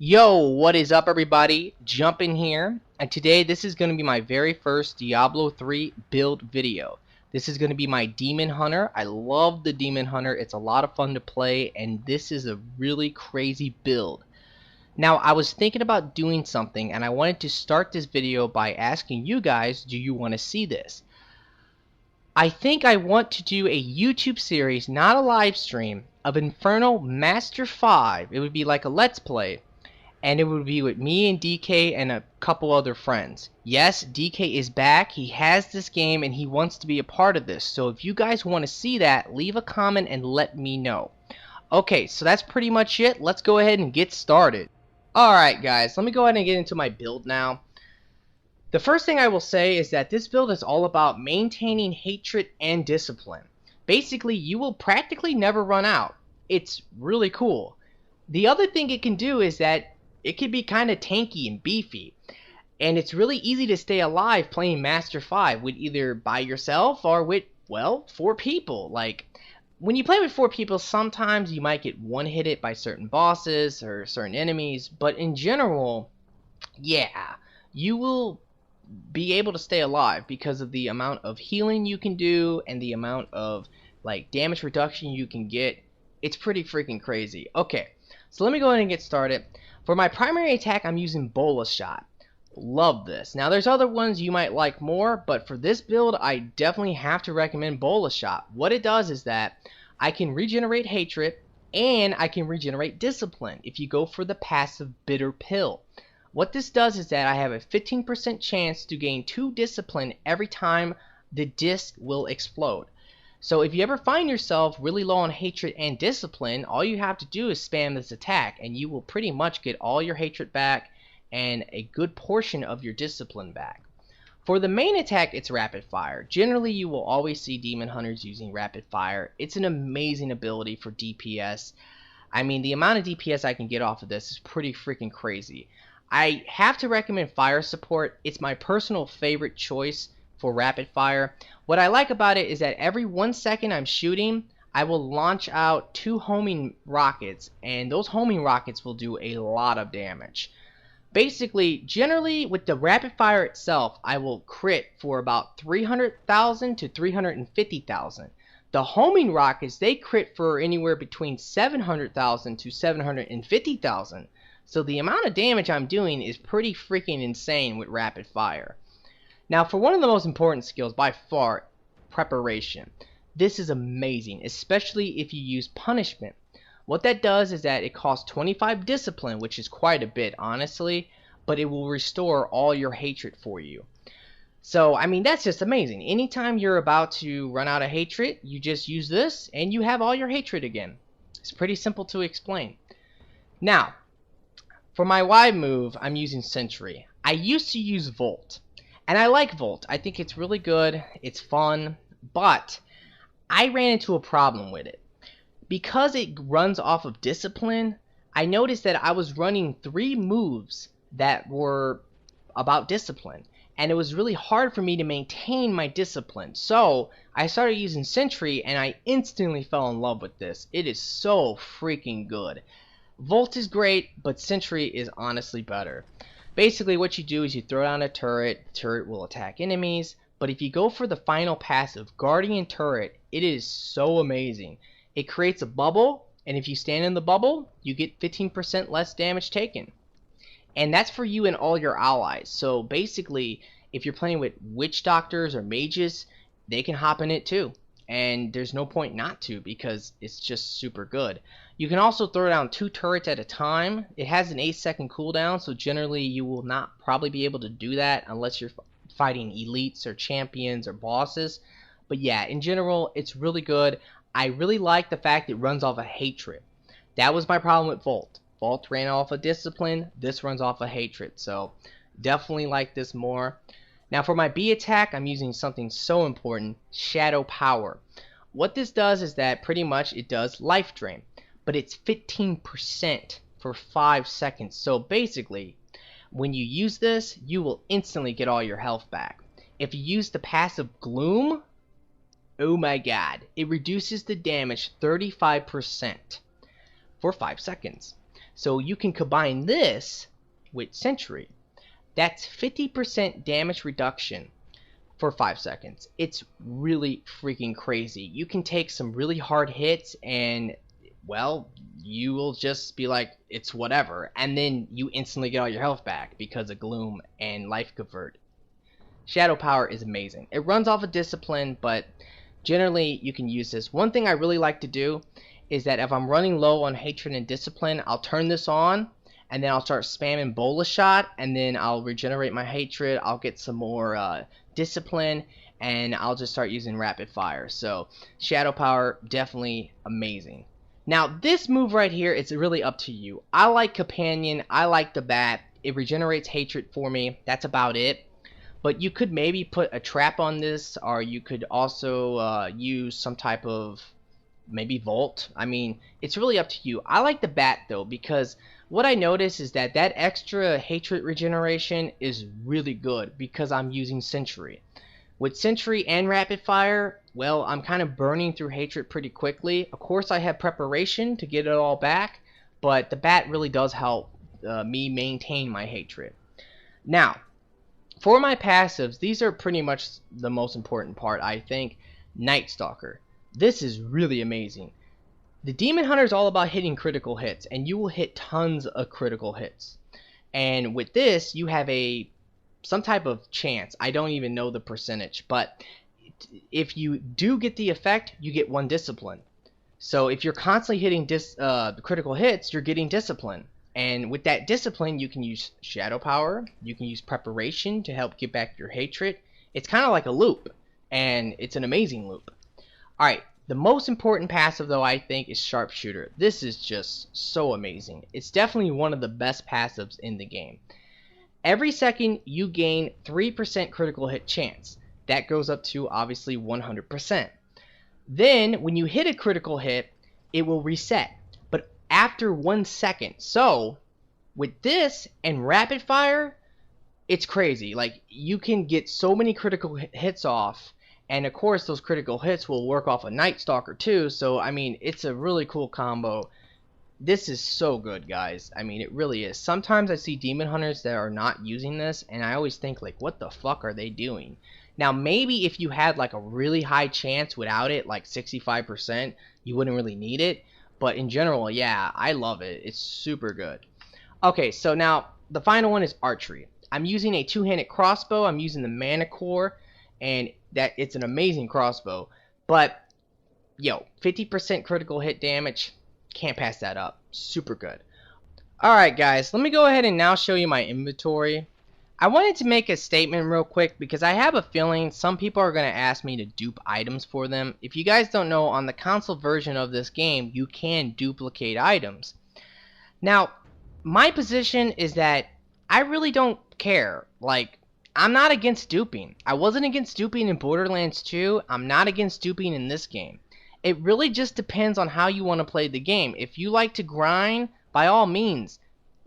Yo, what is up everybody? Jump in here, and today this is going to be my very first Diablo 3 build video. This is going to be my Demon Hunter. I love the Demon Hunter. It's a lot of fun to play, and this is a really crazy build. Now, I was thinking about doing something, and I wanted to start this video by asking you guys, do you want to see this? I think I want to do a YouTube series, not a live stream, of Infernal Master 5. It would be like a Let's Play. And it would be with me and DK and a couple other friends. Yes, DK is back. He has this game and he wants to be a part of this. So if you guys want to see that, leave a comment and let me know. Okay, so that's pretty much it. Let's go ahead and get started. Alright guys, let me go ahead and get into my build now. The first thing I will say is that this build is all about maintaining hatred and discipline. Basically, you will practically never run out. It's really cool. The other thing it can do is that it can be kind of tanky and beefy, and it's really easy to stay alive playing Master 5 with either by yourself or with, well, 4 people. Like, when you play with 4 people, sometimes you might get one-hitted by certain bosses or certain enemies, but in general, yeah, you will be able to stay alive because of the amount of healing you can do and the amount of, like, damage reduction you can get. It's pretty freaking crazy. Okay, so let me go ahead and get started. For my primary attack, I'm using Bolus Shot. Love this. Now, there's other ones you might like more, but for this build, I definitely have to recommend Bolus Shot. What it does is that I can regenerate hatred, and I can regenerate discipline if you go for the passive Bitter Pill. What this does is that I have a 15% chance to gain 2 discipline every time the disc will explode. So if you ever find yourself really low on hatred and discipline, all you have to do is spam this attack and you will pretty much get all your hatred back and a good portion of your discipline back. For the main attack, it's rapid fire. Generally, you will always see demon hunters using rapid fire. It's an amazing ability for DPS. I mean, the amount of DPS I can get off of this is pretty freaking crazy. I have to recommend fire support. It's my personal favorite choice for rapid fire. What I like about it is that every 1 second I'm shooting, I will launch out 2 homing rockets, and those homing rockets will do a lot of damage. Basically, generally with the rapid fire itself, I will crit for about 300,000 to 350,000. The homing rockets, they crit for anywhere between 700,000 to 750,000. So the amount of damage I'm doing is pretty freaking insane with rapid fire. Now, for one of the most important skills by far, preparation. This is amazing, especially if you use punishment. What that does is that it costs 25 discipline, which is quite a bit, honestly, but it will restore all your hatred for you. So, I mean, that's just amazing. Anytime you're about to run out of hatred, you just use this, and you have all your hatred again. It's pretty simple to explain. Now, for my Y move, I'm using Sentry. I used to use Volt. And I like Volt. I think it's really good. It's fun. But I ran into a problem with it. Because it runs off of discipline, I noticed that I was running 3 moves that were about discipline. And it was really hard for me to maintain my discipline. So I started using Sentry and I instantly fell in love with this. It is so freaking good. Volt is great, but Sentry is honestly better. Basically, what you do is you throw down a turret. The turret will attack enemies. But if you go for the final passive, Guardian Turret, it is so amazing. It creates a bubble, and if you stand in the bubble, you get 15% less damage taken. And that's for you and all your allies. So basically, if you're playing with Witch Doctors or Mages, they can hop in it too. And there's no point not to because it's just super good. You can also throw down 2 turrets at a time. It has an 8-second cooldown, so generally you will not probably be able to do that unless you're fighting elites or champions or bosses. But yeah, in general, it's really good. I really like the fact it runs off of hatred. That was my problem with Volt. Volt ran off of discipline. This runs off of hatred. So definitely like this more. Now for my B attack, I'm using something so important, Shadow Power. What this does is that pretty much it does life drain, but it's 15% for 5 seconds. So basically, when you use this, you will instantly get all your health back. If you use the passive Gloom, oh my god, it reduces the damage 35% for 5 seconds. So you can combine this with Sentry. That's 50% damage reduction for 5 seconds. It's really freaking crazy. You can take some really hard hits and, well, you will just be like, it's whatever. And then you instantly get all your health back because of Gloom and Life Convert. Shadow Power is amazing. It runs off of Discipline, but generally you can use this. One thing I really like to do is that if I'm running low on Hatred and Discipline, I'll turn this on, and then I'll start spamming Bola Shot, and then I'll regenerate my Hatred, I'll get some more Discipline, and I'll just start using Rapid Fire. So Shadow Power, definitely amazing. Now this move right here, it's really up to you. I like Companion, I like the Bat, it regenerates Hatred for me, that's about it. But you could maybe put a trap on this, or you could also use some type of maybe Volt. I mean, it's really up to you. I like the Bat though, because what I notice is that extra Hatred regeneration is really good because I'm using Sentry. With Sentry and Rapid Fire, well, I'm kind of burning through Hatred pretty quickly. Of course, I have Preparation to get it all back, but the Bat really does help me maintain my Hatred. Now, for my passives, these are pretty much the most important part, I think. Night Stalker. This is really amazing. The Demon Hunter is all about hitting critical hits, and you will hit tons of critical hits. And with this, you have some type of chance. I don't even know the percentage, but if you do get the effect, you get 1 discipline. So if you're constantly hitting critical hits, you're getting discipline. And with that discipline, you can use Shadow Power, you can use Preparation to help get back your Hatred. It's kind of like a loop, and it's an amazing loop. Alright, the most important passive though, I think, is Sharpshooter. This is just so amazing. It's definitely one of the best passives in the game. Every second, you gain 3% critical hit chance. That goes up to, obviously, 100%. Then, when you hit a critical hit, it will reset. After 1 second. So with this and Rapid Fire, it's crazy. Like, you can get so many critical hits off, and of course those critical hits will work off a Night Stalker too. So I mean, it's a really cool combo. This is so good, guys. I mean, it really is. Sometimes I see Demon Hunters that are not using this, and I always think, like, what the fuck are they doing? Now maybe if you had like a really high chance without it, like 65%, you wouldn't really need it. But in general, yeah, I love it. It's super good. Okay, so now the final one is Archery. I'm using a 2-handed crossbow. I'm using the Mana Core, and it's an amazing crossbow. But, yo, 50% critical hit damage, can't pass that up. Super good. Alright guys, let me go ahead and now show you my inventory. I wanted to make a statement real quick because I have a feeling some people are going to ask me to dupe items for them. If you guys don't know, on the console version of this game, you can duplicate items. Now, my position is that I really don't care. Like, I'm not against duping. I wasn't against duping in Borderlands 2. I'm not against duping in this game. It really just depends on how you want to play the game. If you like to grind, by all means,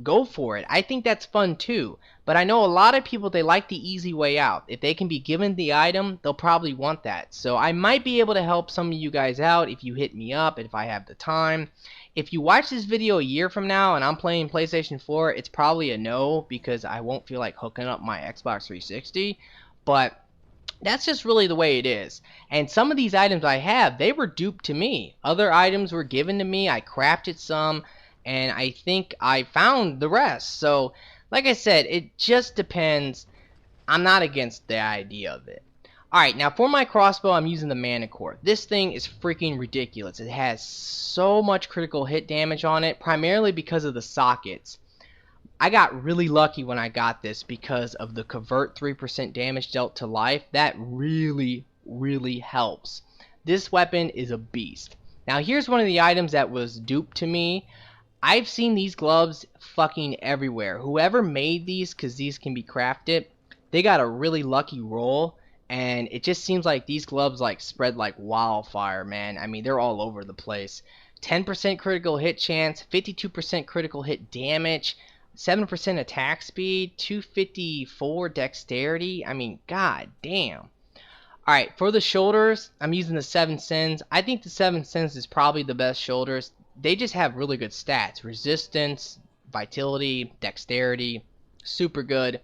go for it. I think that's fun too. But I know a lot of people, they like the easy way out. If they can be given the item, they'll probably want that. So I might be able to help some of you guys out if you hit me up, if I have the time. If you watch this video a year from now and I'm playing PlayStation 4, it's probably a no because I won't feel like hooking up my Xbox 360. But that's just really the way it is. And some of these items I have, they were duped to me. Other items were given to me. I crafted some, and I think I found the rest. So, like I said, it just depends. I'm not against the idea of it. Alright, now for my crossbow, I'm using the Mana Core. This thing is freaking ridiculous. It has so much critical hit damage on it, primarily because of the sockets. I got really lucky when I got this because of the convert 3% damage dealt to life. That really, really helps. This weapon is a beast. Now here's one of the items that was duped to me. I've seen these gloves fucking everywhere. Whoever made these, because these can be crafted, they got a really lucky roll. And it just seems like these gloves like spread like wildfire, man. I mean, they're all over the place. 10% critical hit chance, 52% critical hit damage, 7% attack speed, 254 dexterity. I mean, god damn. Alright, for the shoulders, I'm using the 7 Sins. I think the 7 Sins is probably the best shoulders. they just have really good stats. Resistance, vitality, dexterity, super good.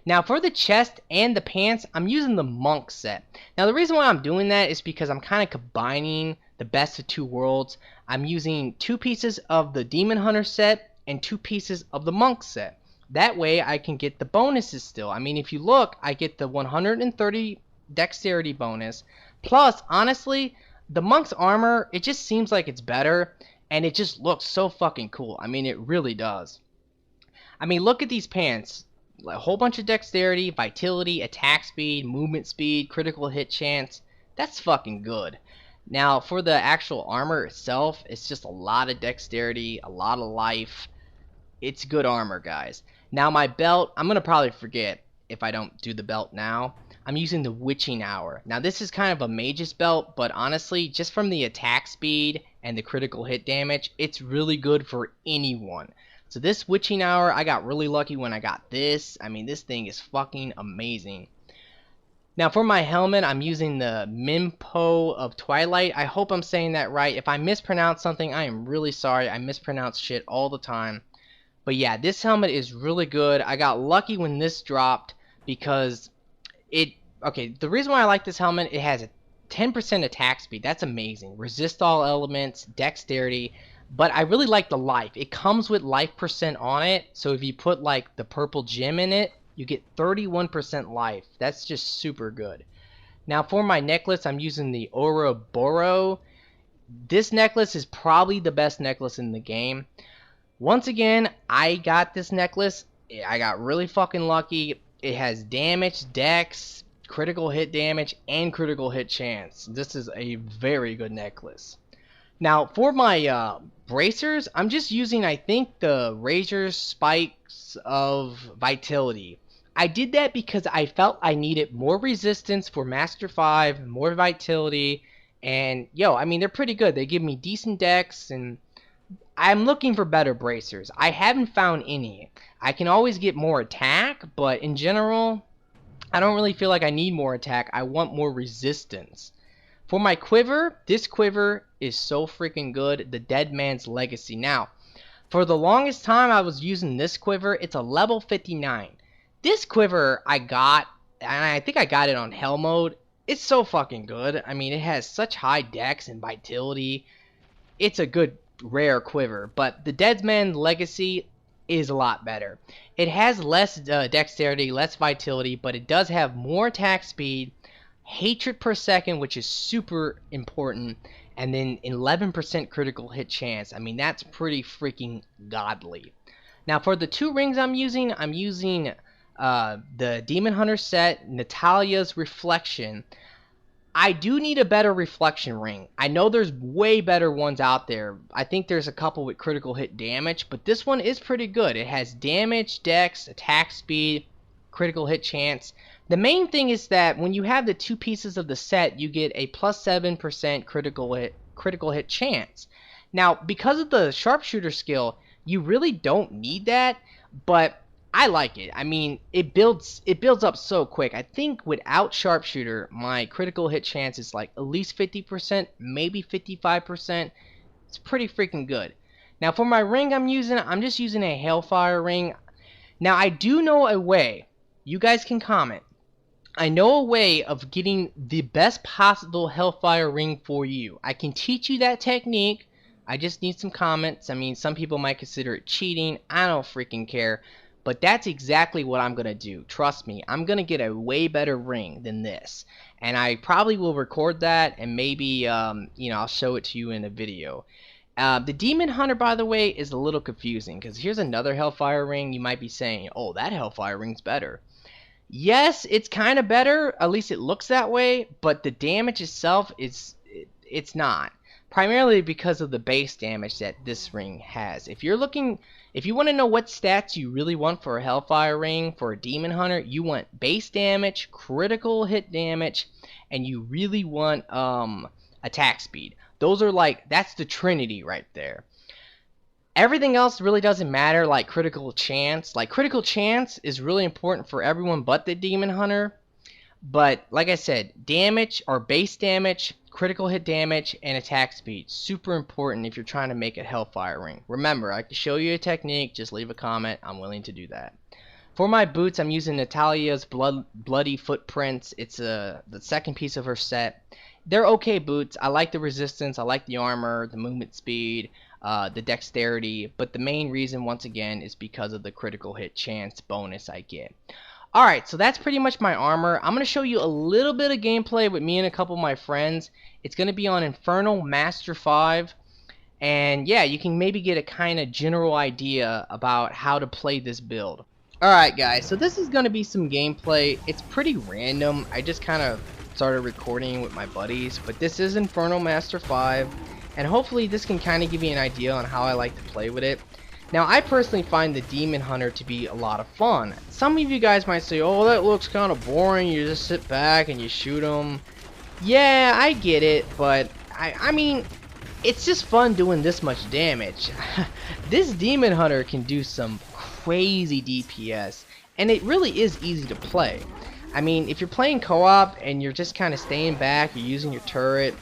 Now for the chest and the pants, I'm using the monk set. Now the reason why I'm doing that is because I'm kind of combining the best of two worlds. I'm using 2 pieces of the demon hunter set and 2 pieces of the monk set. That way I can get the bonuses still. I mean, if you look, I get the 130 dexterity bonus. Plus, honestly, the monk's armor, it just seems like it's better, and it just looks so fucking cool. I mean, it really does. I mean, look at these pants. A whole bunch of dexterity, vitality, attack speed, movement speed, critical hit chance. That's fucking good. Now, for the actual armor itself, it's just a lot of dexterity, a lot of life. It's good armor, guys. Now, my belt, I'm going to probably forget if I don't do the belt now. I'm using the Witching Hour. Now, this is kind of a mage's belt, but honestly, just from the attack speed and the critical hit damage, it's really good for anyone. So this Witching Hour, I got really lucky when I got this. I mean, this thing is fucking amazing. Now for my helmet, I'm using the Mimpo of Twilight. I hope I'm saying that right. If I mispronounce something, I am really sorry. I mispronounce shit all the time. But yeah, this helmet is really good. I got lucky when this dropped because the reason why I like this helmet, it has a 10% attack speed. That's amazing. Resist all elements, dexterity. But I really like the life. It comes with life percent on it. So if you put like the purple gem in it, you get 31% life. That's just super good. Now for my necklace, I'm using the Ouroboros. This necklace is probably the best necklace in the game. Once again, I got this necklace. I got really fucking lucky. It has damage, dex, critical hit damage, and critical hit chance. This is a very good necklace. Now for my bracers, I'm just using, I think, the Razor Spikes of Vitality. I did that because I felt I needed more resistance for Master 5, more vitality, and I mean, they're pretty good. They give me decent dex, and I'm looking for better bracers. I haven't found any. I can always get more attack, but in general, I don't really feel like I need more attack. I want more resistance. For my quiver, this quiver is so freaking good. The Dead Man's Legacy. Now, for the longest time I was using this quiver. It's a level 59. This quiver I got, and I think I got it on Hell mode. It's so fucking good. I mean, it has such high dex and vitality. It's a good, rare quiver. But the Dead Man's Legacy is a lot better. It has less dexterity, less vitality, but it does have more attack speed, hatred per second, which is super important, and then 11% critical hit chance. I mean, that's pretty freaking godly. Now for the 2 rings I'm using the Demon Hunter set, Natalia's Reflection. I do need a better reflection ring. I know there's way better ones out there. I think there's a couple with critical hit damage, but this one is pretty good. It has damage, dex, attack speed, critical hit chance. The main thing is that when you have the 2 pieces of the set, you get a plus 7% critical hit chance. Now, because of the sharpshooter skill, you really don't need that, but I like it. I mean, it builds up so quick. I think without sharpshooter, my critical hit chance is like at least 50%, maybe 55%. It's pretty freaking good. Now for my ring I'm just using a Hellfire ring. Now I do know a way. You guys can comment. I know a way of getting the best possible Hellfire ring for you. I can teach you that technique. I just need some comments. I mean, some people might consider it cheating. I don't freaking care. But that's exactly what I'm going to do. Trust me, I'm going to get a way better ring than this. And I probably will record that and maybe, I'll show it to you in a video. The Demon Hunter, by the way, is a little confusing. Because here's another Hellfire ring. You might be saying, oh, that Hellfire ring's better. Yes, it's kind of better. At least it looks that way. But the damage itself, it's not. Primarily because of the base damage that this ring has. If you want to know what stats you really want for a Hellfire ring, for a Demon Hunter, you want base damage, critical hit damage, and you really want attack speed. Those are that's the trinity right there. Everything else really doesn't matter, like critical chance. Like critical chance is really important for everyone but the Demon Hunter. But like I said, damage or base damage, critical hit damage, and attack speed. Super important if you're trying to make a Hellfire ring. Remember, I can show you a technique, just leave a comment, I'm willing to do that. For my boots, I'm using Natalia's Bloody Footprints. It's the second piece of her set. They're okay boots. I like the resistance, I like the armor, the movement speed, the dexterity, but the main reason, once again, is because of the critical hit chance bonus I get. Alright, so that's pretty much my armor. I'm going to show you a little bit of gameplay with me and a couple of my friends. It's going to be on Infernal Master 5. And yeah, you can maybe get a kind of general idea about how to play this build. Alright guys, so this is going to be some gameplay. It's pretty random. I just kind of started recording with my buddies. But this is Infernal Master 5. And hopefully this can kind of give you an idea on how I like to play with it. Now, I personally find the Demon Hunter to be a lot of fun. Some of you guys might say, oh, that looks kind of boring. You just sit back and you shoot them. Yeah, I get it, but I mean, it's just fun doing this much damage. This Demon Hunter can do some crazy DPS, and it really is easy to play. I mean, if you're playing co-op and you're just kind of staying back, you're using your turret,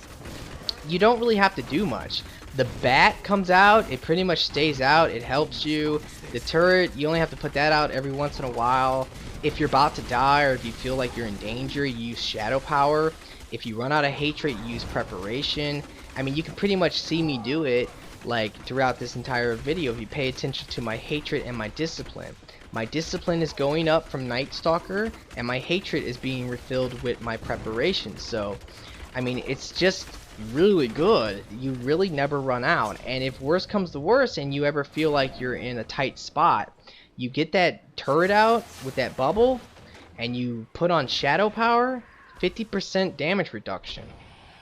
you don't really have to do much. The bat comes out, it pretty much stays out, it helps you. The turret, you only have to put that out every once in a while. If you're about to die or if you feel like you're in danger, you use shadow power. If you run out of hatred, you use preparation. I mean, you can pretty much see me do it like throughout this entire video if you pay attention to my hatred and my discipline. My discipline is going up from Night Stalker, and my hatred is being refilled with my preparation. So, I mean, it's just really good. You really never run out. And if worse comes to worse and you ever feel like you're in a tight spot, you get that turret out with that bubble and you put on shadow power, 50% damage reduction.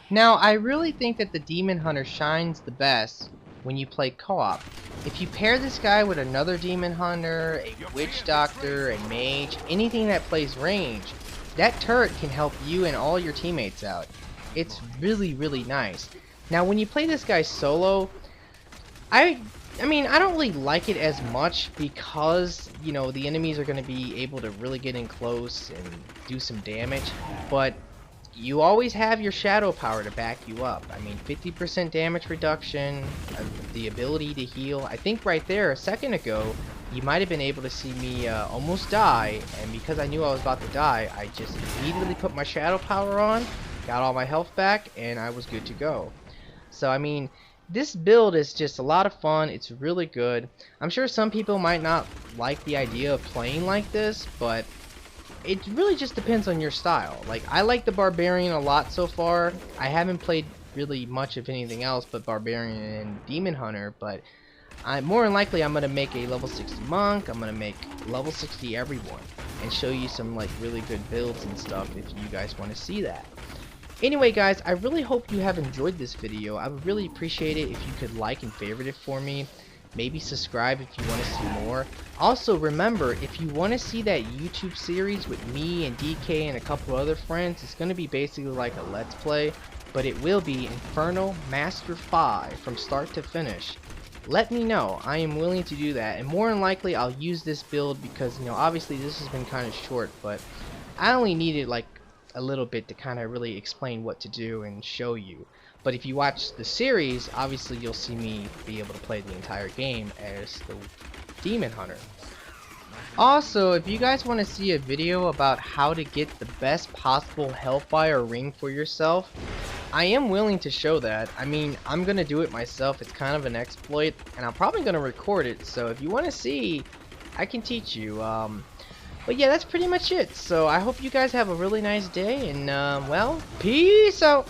Now, I really think that the Demon Hunter shines the best when you play co-op. If you pair this guy with another Demon Hunter, a Witch Doctor, a Mage, anything that plays range, that turret can help you and all your teammates out. It's really, really nice. Now, when you play this guy solo, I mean, I don't really like it as much because, you know, the enemies are going to be able to really get in close and do some damage. But you always have your shadow power to back you up. I mean, 50% damage reduction, the ability to heal. I think right there, a second ago, you might have been able to see me almost die. And because I knew I was about to die, I just immediately put my shadow power on, got all my health back, and I was good to go. So, I mean, this build is just a lot of fun. It's really good. I'm sure some people might not like the idea of playing like this, but it really just depends on your style. Like, I like the Barbarian a lot so far. I haven't played really much of anything else but Barbarian and Demon Hunter, but more than likely I'm going to make a level 60 Monk. I'm going to make level 60 everyone and show you some like really good builds and stuff if you guys want to see that. Anyway guys, I really hope you have enjoyed this video. I would really appreciate it if you could like and favorite it for me. Maybe subscribe if you want to see more. Also remember, if you want to see that YouTube series with me and DK and a couple other friends, it's going to be basically like a Let's Play, but it will be Infernal Master 5 from start to finish. Let me know. I am willing to do that, and more than likely I'll use this build because, you know, obviously this has been kind of short, but I only needed like a little bit to kind of really explain what to do and show you. But if you watch the series, obviously you'll see me be able to play the entire game as the Demon Hunter. Also, if you guys want to see a video about how to get the best possible Hellfire ring for yourself, I am willing to show that. I mean, I'm going to do it myself. It's kind of an exploit, and I'm probably going to record it. So if you want to see, I can teach you. But yeah, that's pretty much it. So I hope you guys have a really nice day, and well, peace out.